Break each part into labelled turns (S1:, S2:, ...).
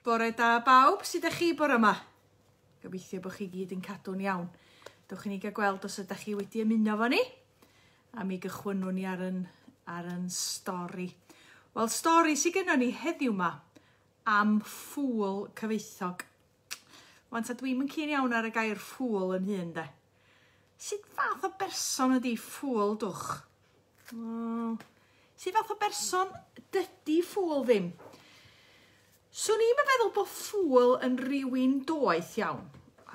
S1: Bore da bawb, sut ydych chi bore yma? Gobeithio bod chi gyd yn cadw'n iawn. Dewch i ni gael gweld os ydych chi wedi ymuno fo ni. A mi gychwynnwn ni ar yn stori. Wel, stori sydd gennym ni heddiw yma am ffŵl cyfeithog. Wan ta dwi'n mynd cyn iawn ar y gair ffŵl yn hun de. Sut fath o berson ydi ffŵl dwch? Sut fath o berson dydy ffŵl ddim? Swn i'n meddwl bod ffŵl yn rhywun doeth iawn.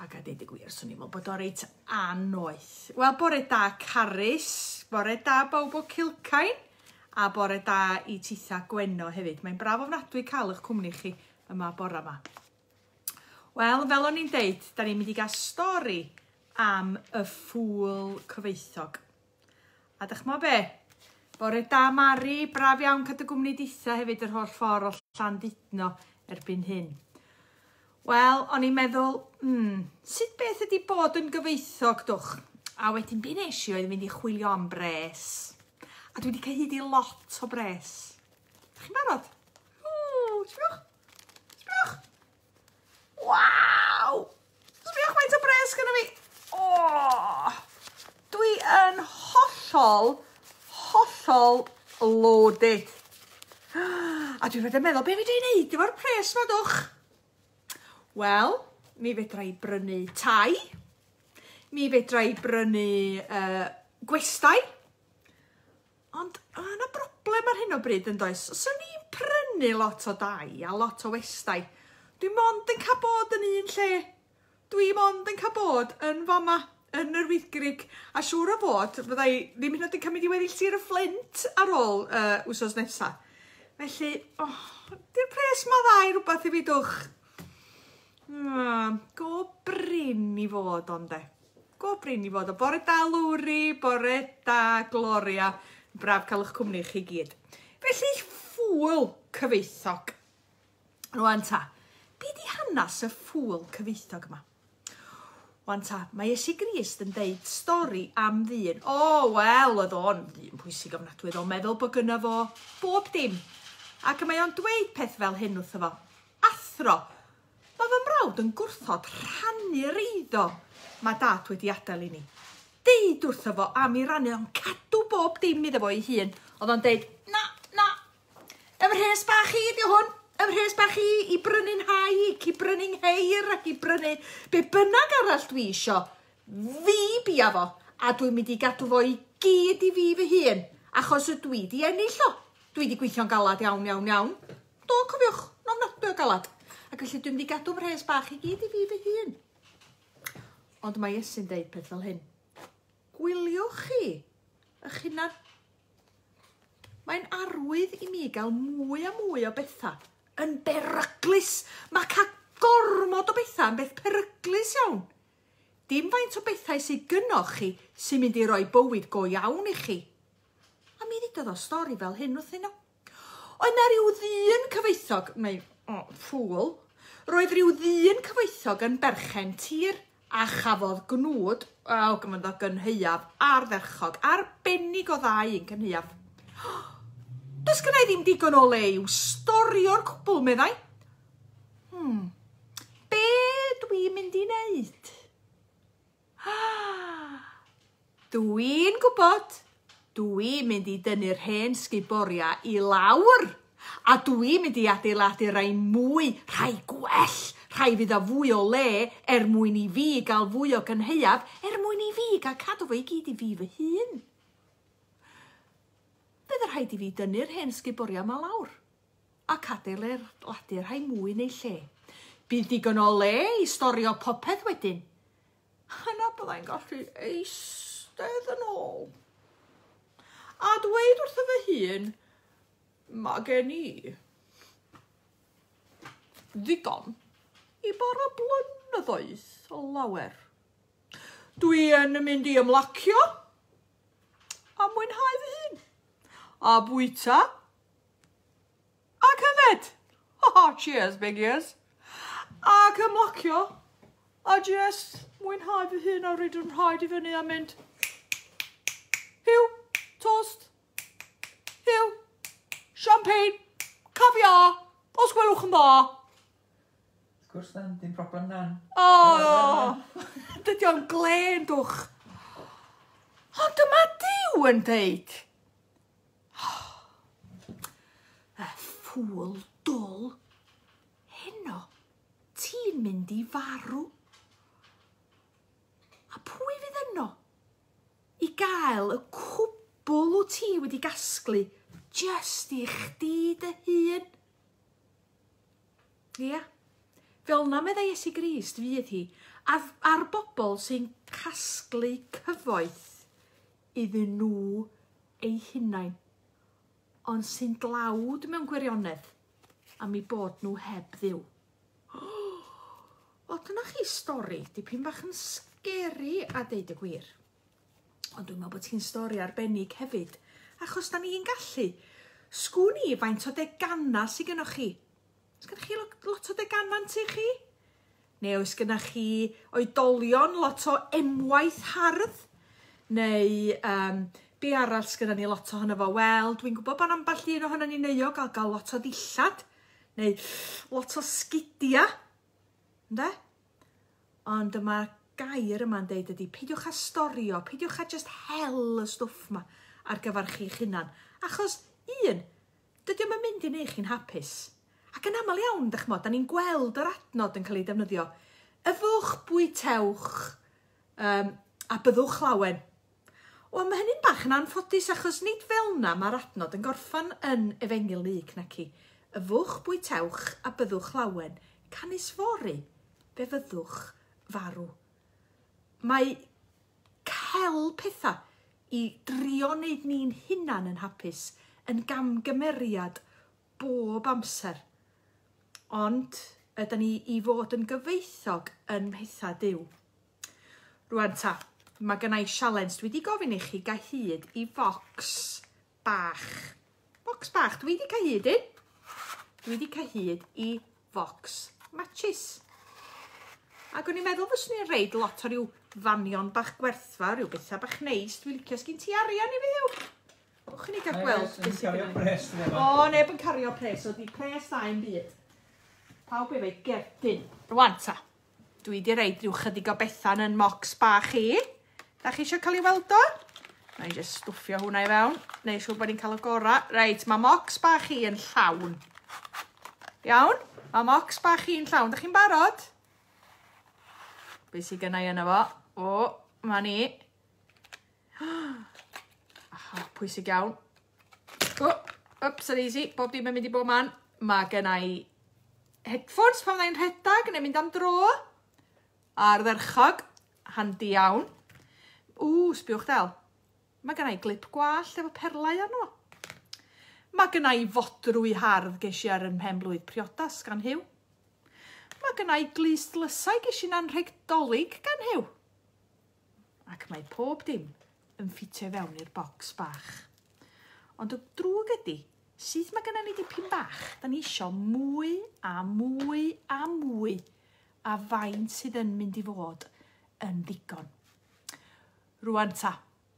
S1: Ac a deud y gwir, swn i'n meddwl bod o reit anoeth. Wel, bore da Carys, bore da bawb o Cilcain, a bore da i titha Gwenno hefyd. Mae'n braf ofnadwy cael eich cwmni chi yma bore yma. Wel, fel o'n i'n deud, da ni'n mynd i gael stori am y ffŵl cyfeithog. A dych mo be? Bore da Mari, braf iawn cadw gwmni ditha hefyd yr holl ffordd o Llandudno erbyn hyn. Wel, o'n i'n meddwl, sut beth ydi bod yn gyfeithog dwch? A wedyn bu'n eisiau oedd mynd i chwilio am bres. A dwi wedi cael hyd i lot o bres. Dych chi'n barod? Sbiwch? Sbiwch? Waw! Sbiwch faint o bres gyda fi. Dwi yn hollol loaded. A dwi wedi meddwl, be fi wedi wneud efo'r pres ma dwch? Wel, mi fedra i brynu tai. Mi fedra i brynu gwestai. Ond yna broblem ar hyn o bryd yn does. Os o'n i'n prynu lot o dai a lot o westai, dwi mond yn cael bod yn un lle. Dwi mond yn cael bod yn fama, yn yr Wyddgrug. A siŵr o fod, fyddai ddim hyd yn oed yn cymryd i weddill Sir y Fflint ar ôl wsos nesaf. Felly, di'r pres ma dda i rhywbeth i fi dwch. Go brin i fod ond de. Go brin i fod o. Bore da Lwri, bore da Gloria. Braf cael eich cwmni chi gyd. Felly ffŵl cyfeithog. Rwan ta, be di hanes y ffŵl cyfeithog yma? Rwan ta, mae Iesu Grist yn deud stori am ddyn. Wel, oedd o'n ddyn pwysig ofnadwy. Oedd o'n meddwl bod gynno fo bob dim. Ac mae o'n dweud peth fel hyn wrtho fo. Athro, mae fy mrawd yn gwrthod rhannu'r eiddo mae dad wedi adael i ni. Deud wrtho fo am i rannu, ond cadw bob dim iddo fo ei hun. Oedd o'n deud, na, y mhres bach i ydi hwn. Y mhres bach i brynu'n haig, i brynu'n heir ac i brynu be bynnag arall dwi isio. Fi bia fo, a dwi'n mynd i gadw fo i gyd i fi fy hun, achos ydw i di ennill o. Dwi di gweithio'n galad iawn. Do, cofiwch, ofnadwy o galad. Ac felly dwi'n mynd i gadw mhres bach i gyd i fi fy hun. Ond mae Iesu'n deud peth fel hyn. Gwyliwch chi eich hunan. Mae'n arwydd i mi gael mwy a mwy o bethau. Yn beryglus. Mae cael gormod o bethau yn beth peryglus iawn. Dim faint o bethau sydd gynnoch chi sy'n mynd i roi bywyd go iawn i chi. A mi ddidodd o stori fel hyn wrthyn nhw. Oedd na ryw ddyn cyfeithog, neu ffŵl, roedd ryw ddyn cyfeithog yn berchen tir a chafodd gnwd, gyfnod o gynheuaf a'r dderchog, arbennig o ddau yn gynheuaf. Does gynnau ddim digon o le i'w stori o'r cwbl, meddai. Be dwi'n mynd i wneud? Dwi'n gwybod. Dwi'n mynd i dynnu'r hen sgiboria i lawr. A dwi'n mynd i adeiladu rai mwy, rai gwell, rai fydd a fwy o le mwyn i fi gael fwy o gynheuaf, mwyn i fi gael cadw fo i gyd i fi fy hun. Bydd rhaid i fi dynnu'r hen sgiboria yma lawr ac adeiladu rhai mwy neu lle. Bydd digon o le i storio popeth wedyn. Yna byddai'n gallu eistedd yn ôl. A dweud wrtho fy hun, mae gen i ddigon i bara blynyddoedd o lawer. Dwi yn mynd i ymlacio a mwynhau fy hun. A bwyta ac yfed. Cheers, big ears. Ac ymlacio a just mwynhau fy hun a rhaid yn rhaid i fyny a mynd. Hiw, toast, hiw, champagne, caviar, os gwelwch yn dda.
S2: gwrs dan, dim problem nan.
S1: O, dydy o'n glendwch. Ond dyma Duw yn deud. Y ffwl dwl. Heno, ti'n mynd i farw. A pwy fydd yno? I gael y cwbl o ti wedi gasglu just i chdi dy hun. Ia, fel na meddai Iesu Grist fydd hi, a'r bobl sy'n casglu cyfoeth iddyn nhw eu hunain, ond sy'n dlawd mewn gwirionedd am ei bod nhw heb ddiw. O, dyna chi stori, dipyn bach yn scary a deud y gwir. Ond dwi'n meddwl bod hi'n stori arbennig hefyd, achos da ni'n gallu. Sgwn i faint o degana sydd gennych chi. Oes gennych chi lot o deganant i chi? Neu oes gennych chi oedolion lot o emwaith hardd? Neu be arall sgynna ni lot ohono fo? Wel, dwi'n gwybod bod amball un ohono ni'n neio gael lot o ddillad. Neu lot o sgidia. Ynde? Ond yma gair yma'n deud ydy, peidiwch â storio, peidiwch â just hel y stwff yma ar gyfer chi'ch hunan. Achos, dydy yma'n mynd i neu chi'n hapus. Ac yn aml iawn, da ni'n gweld yr adnod yn cael ei defnyddio. Yfwch bwytewch a byddwch lawen. O, mae hynny'n bach yn anffodus achos nid fel na mae'r adnod yn gorffan yn Efengyl Luc nac i. Yfwch bwytewch a byddwch lawen. Canis fori, fe fyddwch farw. Mae cael pethau i drio wneud ni'n hunan yn hapus yn gamgymeriad bob amser. Ond ydyn ni i fod yn gyfoethog yn pethau Duw. Rwan ta, mae gennau sialens. Dwi wedi gofyn i chi gael hyd i focs bach. Focs bach, dwi wedi cael hyd un. Dwi wedi cael hyd i focs matches. Ac o'n i'n meddwl fyswn i'n reid lot o ryw fanion bach gwerthfa, ryw bethau bach neis. Dwi'n licio sgyn ti arian i fi ddiw. O'ch chi'n ei gael gweld. O, neb yn cario pres, o di pres da i'n byd. Pawb efo'i gerdyn. Rwan ta, dwi wedi reid rhyw chydig o bethan yn mocs bach i. Da chi eisiau cael ei weld o? Na i just stwffio hwnna i fewn. Neu siŵr bod ni'n cael y gora. Reit, mae mocs bach i yn llawn. Iawn? Mae mocs bach i yn llawn. Da chi'n barod? Be sydd gennau yna fo? O, ma ni. Pwysig iawn. O, ups, yn easy. Bob dim yn mynd i bob man. Mae gennau headphones pan mae'n rhedag neu mynd am dro. A'r dderchog. Handi iawn. Sbiwch del. Mae gennau glip gwallt efo perlau arno. Mae gennau fodrwy hardd gesi ar ym mhenblwydd priodas gan Hyw. Mae gennau glist lysau gesi na'n rhegdolig gan Hyw. Ac mae pob dim yn ffitio fewn i'r bocs bach. Ond y drwg ydy, sydd mae gennym ni dipyn bach, da ni isio mwy a mwy a mwy a faint sydd yn mynd i fod yn ddigon. Rwan ta,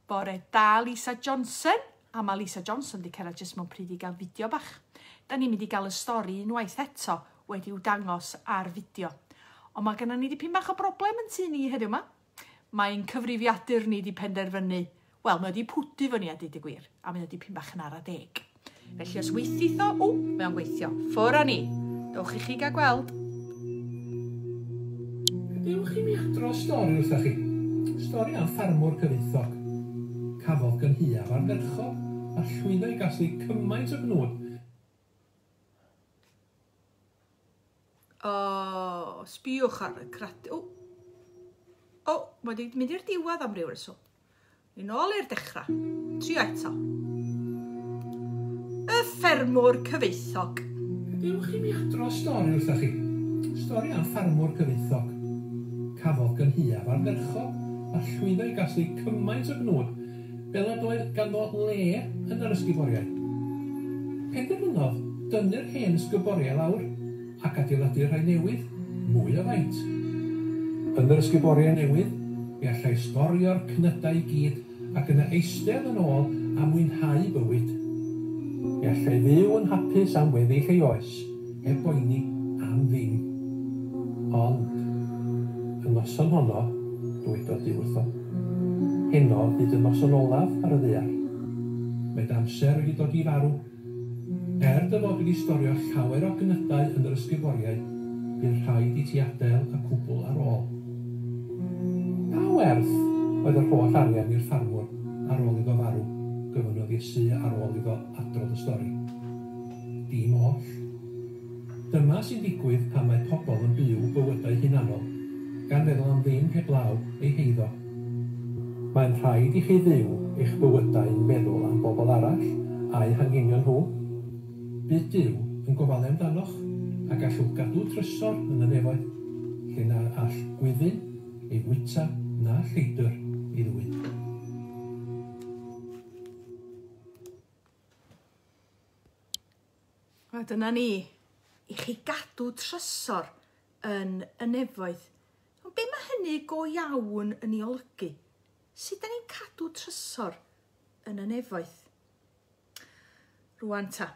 S1: bore da Lisa Johnson, a mae Lisa Johnson di cyrraedd jyst mewn pryd i gael fideo bach. Da ni'n mynd i gael y stori unwaith eto wedi'w dangos ar fideo. Ond mae gennym ni dipyn bach o broblem yn tu ni heddiw yma. Mae'n cyfrifiadur ni di penderfynu. Wel, mae wedi pwtu fyny a dweud y gwir, a mae wedi dipyn bach yn ara deg. Felly os weithio, mae o'n gweithio. Ffwr a ni. Dowch i chi gael gweld.
S3: Dewch i mi adro stori wrthych chi. Stori am ffarmwr cyfoethog. Cafodd gynhuaf ar ferchog a llwyddo i gasglu cymaint o gnwd.
S1: Sbiwch ar y cradu. Mae wedi mynd i'r diwedd am ryw reswm. I nôl i'r dechrau. Trio eto. Y ffermwr cyfoethog.
S3: Dewch i mi adro stori wrthych chi. Stori am ffarmwr cyfoethog. Cafodd gynhuaf ar ferchog a llwyddo i gasglu cymaint o gnwd fel nad oedd ganddo le yn yr ysguboriau. Penderfynodd dynnu'r hen ysguboriau lawr ac adeiladu rhai newydd, mwy o faint. Yn yr ysguboriau newydd, mi allai storio'r cnydau i gyd ac yna eistedd yn ôl a mwynhau bywyd. Mi allai fyw yn hapus am weddill ei oes, heb boeni am ddim. Ond, y noson honno, dwedodd di wrtho, heno fydd y noson olaf ar y ddaear. Mae'r amser wedi dod i farw. Dy fod wedi storio llawer o gynydau yn yr ysgriforiau, bydd rhaid i ti adael y cwbl ar ôl. Pa werth oedd yr holl arian i'r ffarmwr ar ôl iddo farw, gyfynodd Iesu ar ôl iddo adrodd y stori? Dim oll. Dyma sy'n digwydd pan mae pobl yn byw bywydau hunanol, gan feddwl am ddim heblaw eu heiddo. Mae'n rhaid i chi ddiw eich bywydau'n meddwl am bobl arall a'i hanghenion nhw. Bydd Duw yn gofalu amdanoch a gallwch gadw trysor yn y nefoedd, lle na all gwyddyn, ei wyta na lleidr i ddwyn.
S1: A dyna ni, i chi gadw trysor yn y nefoedd. Ond be mae hynny go iawn yn ei olygu? Sut da ni'n cadw trysor yn y nefoedd? Rwan ta.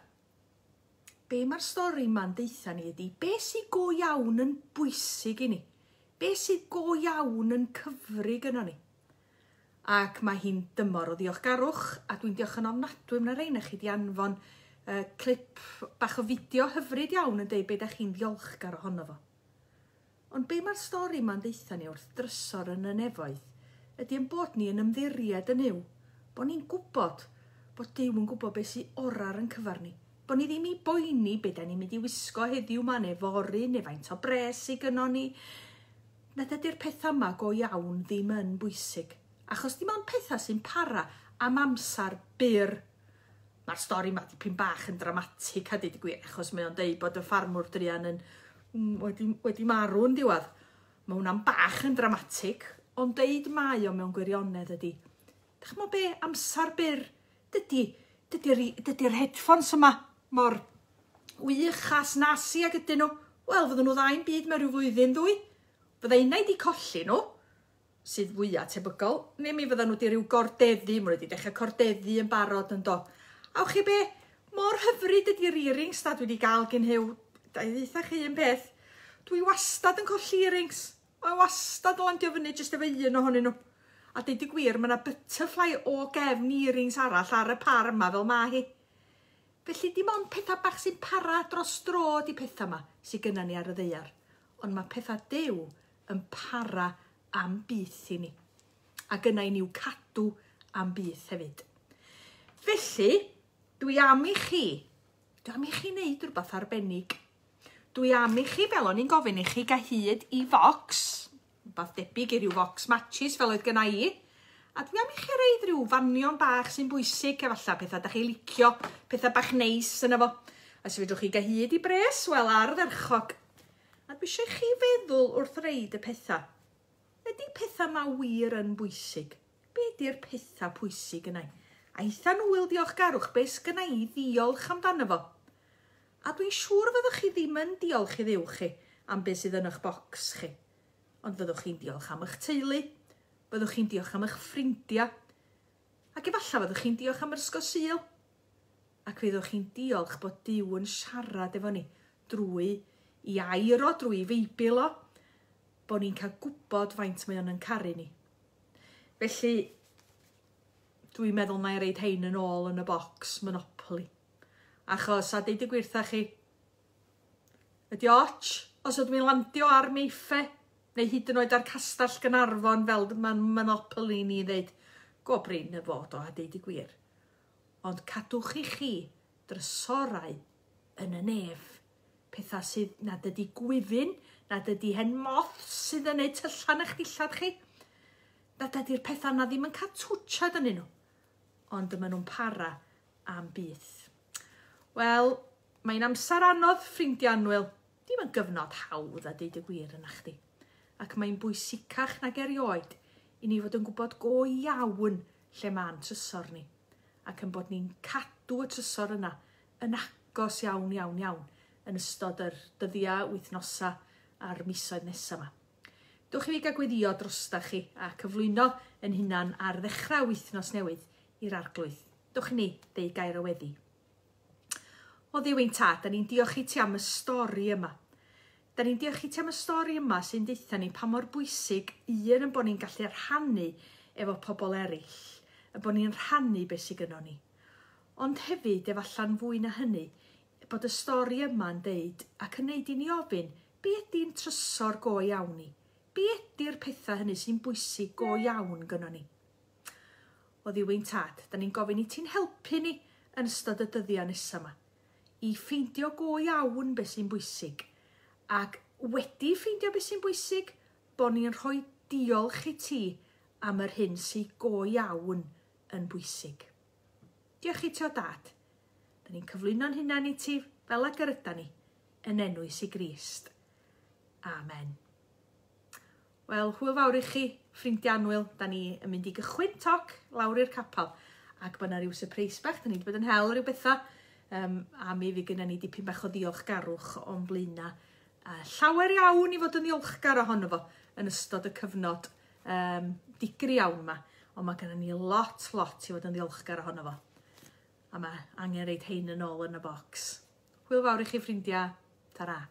S1: Be mae'r stori ma'n deitha ni ydy, be sy'n go iawn yn bwysig i ni? Be sy'n go iawn yn cyfrig yno ni? Ac mae hi'n dymor o ddiolchgarwch, a dwi'n diolch yn ofnadwy yn yr ein chi di anfon clip bach o fideo hyfryd iawn yn deud beth chi'n ddiolchgar ohono fo. Ond be mae'r stori ma'n deitha ni wrth drysor yn y nefoedd, ydy yn bod ni yn ymddiried yn yw, bod ni'n gwybod bod Duw yn gwybod beth sy'n orar yn cyfar ni. Bod ni ddim i boeni beth da ni'n mynd i wisgo heddiw ma neu fori neu faint o bres i gynno ni. Nad ydy'r pethau yma go iawn ddim yn bwysig. Achos dim ond pethau sy'n para am amser byr. Mae'r stori ma dipyn bach yn dramatig a dweud y gwir, achos mae o'n deud bod y ffarmwr drian wedi marw'n diwedd. Mae hwnna'n bach yn dramatig, ond deud mae o mewn gwirionedd ydy. Dach chi'n be, amser byr, dydy'r headphones yma mor wych a snasi ag ydyn nhw. Wel, fydden nhw ddau'n byd mewn rhyw flwyddyn ddwy. Fydda unai di colli nhw, sydd fwyaf tebygol, neu mi fydda nhw di ryw gordeddu, mwyn wedi dechrau cordeddu yn barod yn do. Awch chi be, mor hyfryd ydy'r earrings da dwi wedi gael gen hyw. Da i ddeitha chi un peth, dwi wastad yn colli earrings. Mae wastad o landio fyny jyst efo un ohonyn nhw. A deud y gwir, mae yna butterfly o gefn earrings arall ar y par yma fel ma hi. Felly dim ond pethau bach sy'n para dros dro di pethau yma sy'n gynna ni ar y ddaear. Ond mae pethau Duw yn para am byth i ni. A gynna i ni'w cadw am byth hefyd. Felly, dwi am i chi wneud rhywbeth arbennig. Dwi am i chi, fel o'n i'n gofyn i chi, gael hyd i Vox, rhywbeth debyg i ryw Vox matches fel oedd gynna i. A dwi am i chi reid rhyw fanion bach sy'n bwysig efallai pethau da chi licio, pethau bach neis yna fo. A os fedrwch chi gael hyd i bres, wel ar dderchog. A dwi eisiau chi feddwl wrth reid y pethau. Ydy pethau ma wir yn bwysig? Be ydy'r pethau pwysig yna? A eitha nhw diolchgarwch beth gynna i ddiolch amdano fo. A dwi'n siŵr fyddwch chi ddim yn diolch i ddiw chi am beth sydd yn eich bocs chi. Ond fyddwch chi'n diolch am eich teulu, fyddwch chi'n diolch am eich ffrindiau, ac efallai fyddwch chi'n diolch am yr ysgol Sul, ac fyddwch chi'n diolch bod Duw yn siarad efo ni drwy i air o, drwy feibl o, bod ni'n cael gwybod faint mae o'n caru ni. Felly, dwi'n meddwl na i reid hein yn ôl yn y bocs Monopoly. Achos, a deud y gwirtha chi, ydi och, os ydw i'n landio ar Meiffe, neu hyd yn oed ar Castell Gynarfon fel mae'n Monopoly ni ddeud, go brin y fod o a deud y gwir. Ond cadwch i chi drysorau yn y nef, pethau sydd nad ydi gwifin, nad ydi hen moth sydd yn neud tyllan eich dillad chi, nad ydi'r pethau na ddim yn cael twtsiad yn nhw, ond yma nhw'n para am byth. Wel, mae'n amser anodd ffrindiau annwyl, dim yn gyfnod hawdd a deud y gwir yna chdi. Ac mae'n bwysicach nag erioed i ni fod yn gwybod go iawn lle mae'n trysor ni. Ac yn bod ni'n cadw y trysor yna yn agos iawn yn ystod yr dyddiau, wythnosa a'r misoedd nesaf yma. Dwch i fi gael gweddio drosta chi a cyflwyno yn hunan ar ddechrau wythnos newydd i'r arglwydd. Dwch i ni ddeu gair o weddi. O Dduw ein Tad, da ni'n diolch i ti am y stori yma. Da ni'n diolch i ti am y stori yma sy'n deitha ni pa mor bwysig yn bod ni'n gallu rhannu efo pobl eraill, a bod ni'n rhannu beth sydd gyda ni. Ond hefyd, efallai fwy na hynny, bod y stori yma'n deud ac yn neud i ni ofyn, be ydy'n trysor go iawn ni? Be ydy'r pethau hynny sy'n bwysig go iawn gyda ni? O ddiwyn tad, da ni'n gofyn i ti'n helpu ni yn ystod y dyddiau nesaf yma, i ffeindio go iawn beth sy'n bwysig, ac wedi ffeindio beth sy'n bwysig, bod ni'n rhoi diolch i ti am yr hyn sy'n go iawn yn bwysig. Diolch i ti o dad. Da ni'n cyflwyno'n hunan i ti fel ag yr yda ni, yn enwys i Grist. Amen. Wel, hwyl fawr i chi, ffrindiau annwyl, da ni yn mynd i gychwyn toc lawr i'r capel, ac bod yna rhyw surprise bach, da ni wedi bod yn hel rhyw bethau, a mi fi gyda ni dipyn bach o ddiolchgarwch o'n blaena. Llawer iawn i fod yn ddiolchgar ohono fo yn ystod y cyfnod digri iawn yma, ond mae gyda ni lot i fod yn ddiolchgar ohono fo. A mae angen reid hein yn ôl yn y bocs. Hwyl fawr i chi ffrindiau, tara.